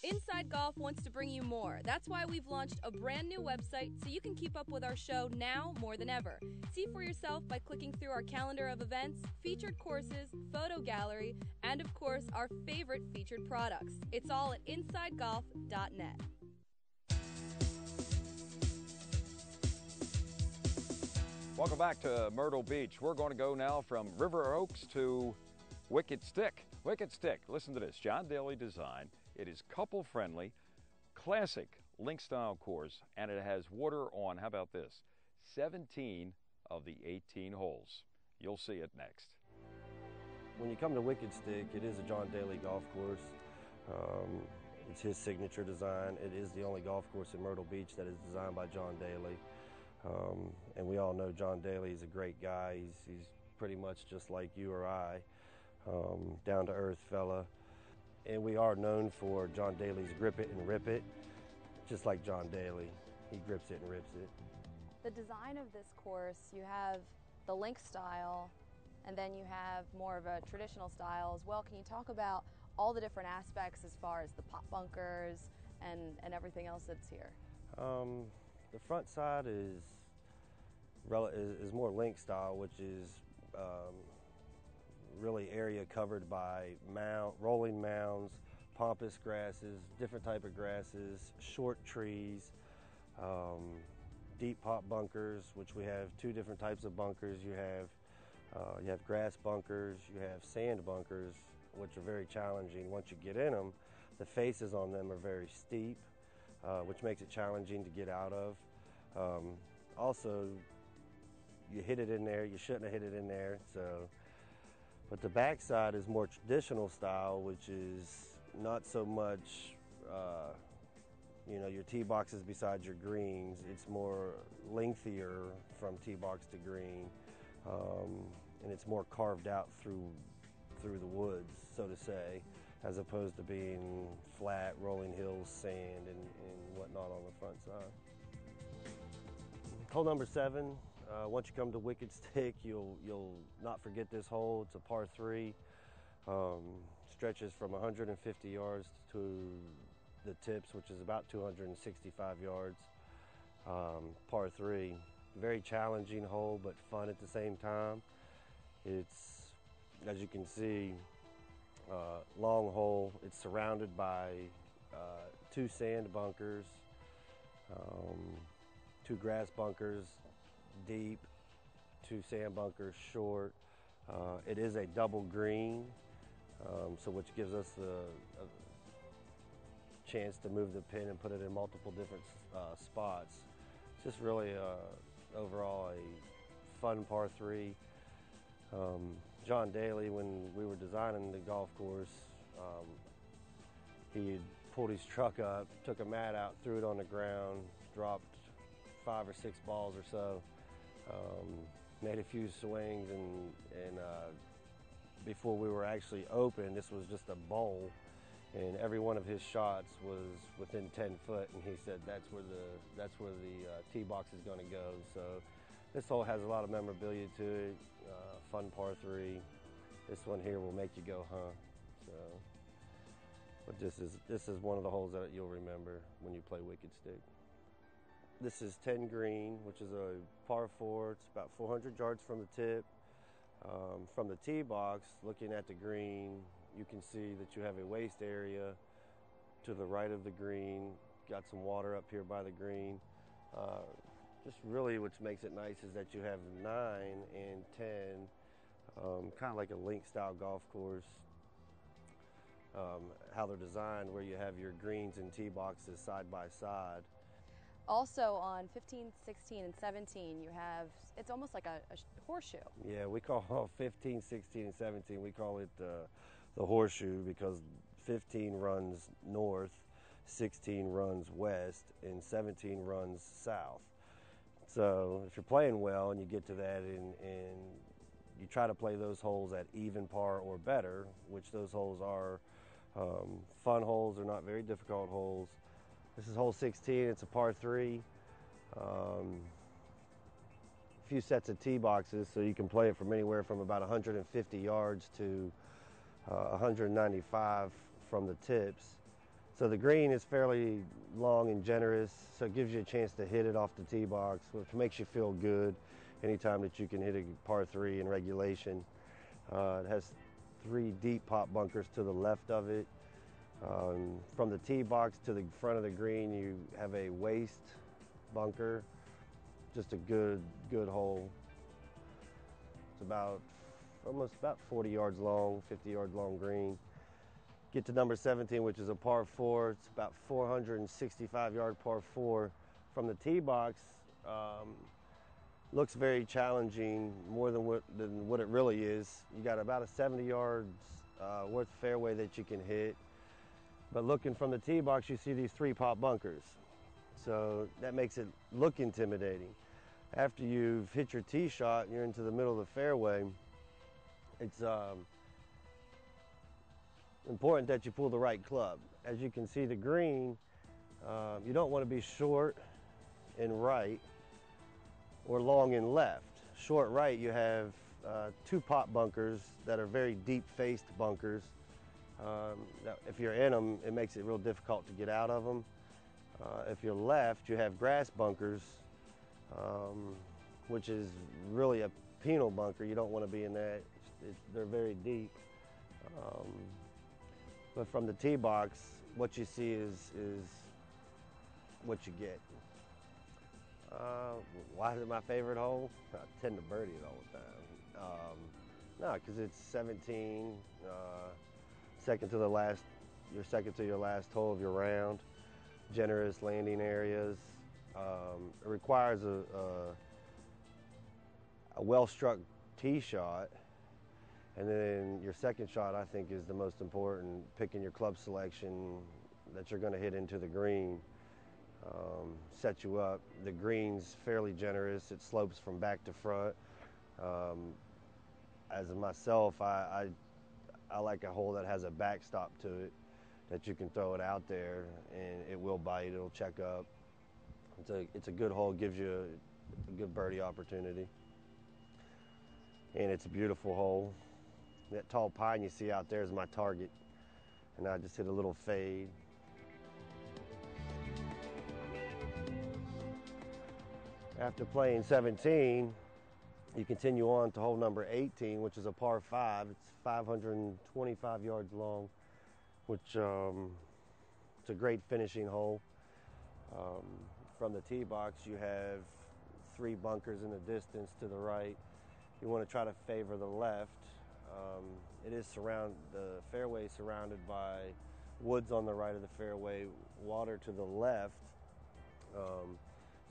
Inside Golf wants to bring you more. That's why we've launched a brand new website so you can keep up with our show now more than ever. See for yourself by clicking through our calendar of events, featured courses, photo gallery, and of course our favorite featured products. It's all at InsideGolf.net. Welcome back to Myrtle Beach. We're going to go now from River Oaks to Wicked Stick. Wicked Stick, listen to this, John Daly design. It is couple-friendly, classic link-style course, and it has water on, how about this, 17 of the 18 holes. You'll see it next. When you come to Wicked Stick, it is a John Daly golf course. It's his signature design. It is the only golf course in Myrtle Beach that is designed by John Daly. And we all know John Daly is a great guy. He's pretty much just like you or I, down-to-earth fella. And we are known for John Daly's grip it and rip it, just like John Daly. He grips it and rips it. The design of this course, you have the link style, and then you have more of a traditional style as well. Can you talk about all the different aspects as far as the pop bunkers and everything else that's here? The front side is more link style, which is really area covered by rolling mounds, pampas grasses, different type of grasses, short trees, deep pop bunkers, which we have two different types of bunkers. You have grass bunkers, you have sand bunkers, which are very challenging. Once you get in them, the faces on them are very steep, which makes it challenging to get out of. Also, you hit it in there, you shouldn't have hit it in there. But the backside is more traditional style, which is not so much, your tee boxes beside your greens. It's more lengthier from tee box to green, and it's more carved out through the woods, so to say, as opposed to being flat, rolling hills, sand, and whatnot on the front side. Hole number 7. Once you come to Wicked Stick, you'll not forget this hole. It's a par 3. Stretches from 150 yards to the tips, which is about 265 yards. Par 3. Very challenging hole, but fun at the same time. It's, as you can see, long hole. It's surrounded by 2 sand bunkers, 2 grass bunkers deep, 2 sand bunkers short. It is a double green, so which gives us a chance to move the pin and put it in multiple different spots. It's just really overall a fun par 3. John Daly, when we were designing the golf course, he had pulled his truck up, took a mat out, threw it on the ground, dropped 5 or 6 balls or so, made a few swings, and before we were actually open, this was just a bowl, and every one of his shots was within 10 foot, and he said that's where the tee box is going to go. So this hole has a lot of memorabilia to it. Fun par 3. This one here will make you go, huh? So, but this is one of the holes that you'll remember when you play Wicked Stick. This is 10 green, which is a par 4. It's about 400 yards from the tip. From the tee box, looking at the green, you can see that you have a waste area to the right of the green. Got some water up here by the green. Just really what makes it nice is that you have 9 and 10, kind of like a link style golf course. How they're designed, where you have your greens and tee boxes side by side. Also on 15, 16, and 17, you have, it's almost like a horseshoe. Yeah, we call 15, 16, and 17, we call it the horseshoe, because 15 runs north, 16 runs west, and 17 runs south. So if you're playing well and you get to that and you try to play those holes at even par or better, which those holes are fun holes, they're not very difficult holes. This is hole 16, it's a par 3. A few sets of tee boxes, so you can play it from anywhere from about 150 yards to 195 from the tips. So the green is fairly long and generous, so it gives you a chance to hit it off the tee box, which makes you feel good anytime that you can hit a par 3 in regulation. It has 3 deep pop bunkers to the left of it. From the tee box to the front of the green, you have a waist bunker, just a good hole. It's almost about 40 yards long, 50 yards long green. Get to number 17, which is a par 4. It's about 465-yard par 4. From the tee box, looks very challenging, more than what it really is. You got about a 70 yards worth of fairway that you can hit. But looking from the tee box, you see these 3 pop bunkers. So that makes it look intimidating. After you've hit your tee shot and you're into the middle of the fairway, it's important that you pull the right club. As you can see, the green, you don't want to be short and right or long and left. Short right, you have 2 pop bunkers that are very deep-faced bunkers. If you're in them, it makes it real difficult to get out of them. If you're left, you have grass bunkers, which is really a penal bunker. You don't want to be in that. They're very deep. But from the tee box, what you see is what you get. Why is it my favorite hole? I tend to birdie it all the time. No, because it's 17, second to your last hole of your round. Generous landing areas. It requires a well-struck tee shot. And then your second shot, I think, is the most important, picking your club selection that you're going to hit into the green. Set you up. The green's fairly generous. It slopes from back to front. As myself, I like a hole that has a backstop to it, that you can throw it out there and it will bite. It'll check up. It's a good hole. Gives you a good birdie opportunity. And it's a beautiful hole. That tall pine you see out there is my target, and I just hit a little fade. After playing 17, you continue on to hole number 18, which is a par 5. It's 525 yards long, which it's a great finishing hole. From the tee box, you have 3 bunkers in the distance to the right. You want to try to favor the left. The fairway is surrounded by woods on the right of the fairway, water to the left. So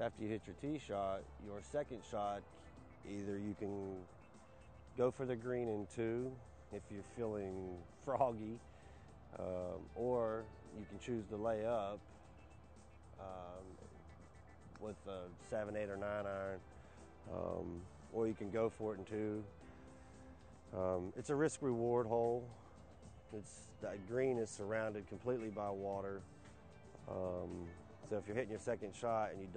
after you hit your tee shot, your second shot, either you can go for the green in 2 if you're feeling froggy, or you can choose to lay up with a 7, 8, or 9 iron, or you can go for it in 2. It's a risk-reward hole. That green is surrounded completely by water. So if you're hitting your second shot and you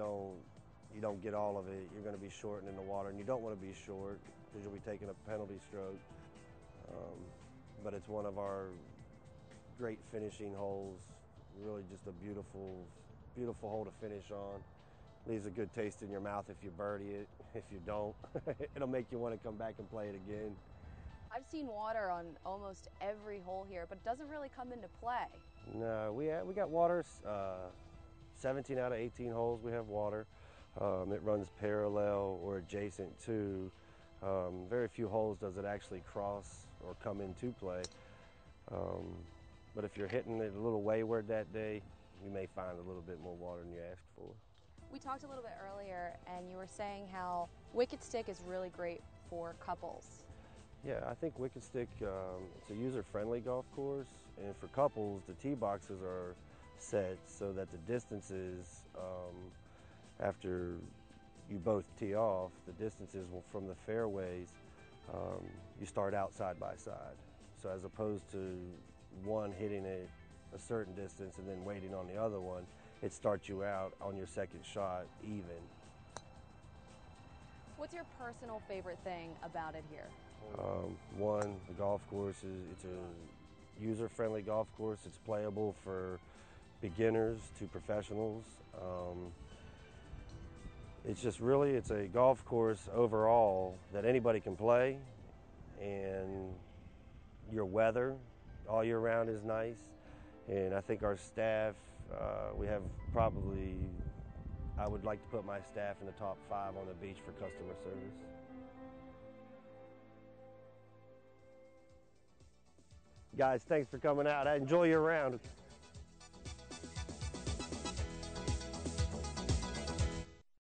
don't get all of it, you're going to be shorting in the water, and you don't want to be short because you'll be taking a penalty stroke. But it's one of our great finishing holes. Really just a beautiful hole to finish on. Leaves a good taste in your mouth if you birdie it. If you don't, it'll make you want to come back and play it again. I've seen water on almost every hole here, but it doesn't really come into play. No, we got water. 17 out of 18 holes we have water. It runs parallel or adjacent to. Very few holes does it actually cross or come into play. But if you're hitting it a little wayward that day, you may find a little bit more water than you asked for. We talked a little bit earlier, and you were saying how Wicked Stick is really great for couples. Yeah, I think Wicked Stick, it's a user-friendly golf course, and for couples, the tee boxes are set so that the distances, after you both tee off, the distances from the fairways, you start out side by side. So as opposed to one hitting it a certain distance and then waiting on the other one, it starts you out on your second shot even. What's your personal favorite thing about it here? One, the golf course it's a user-friendly golf course. It's playable for beginners to professionals. It's just really, it's a golf course overall that anybody can play, and your weather all year round is nice. And I think our staff, we have probably, I would like to put my staff in the top 5 on the beach for customer service. Guys, thanks for coming out. Enjoy your round.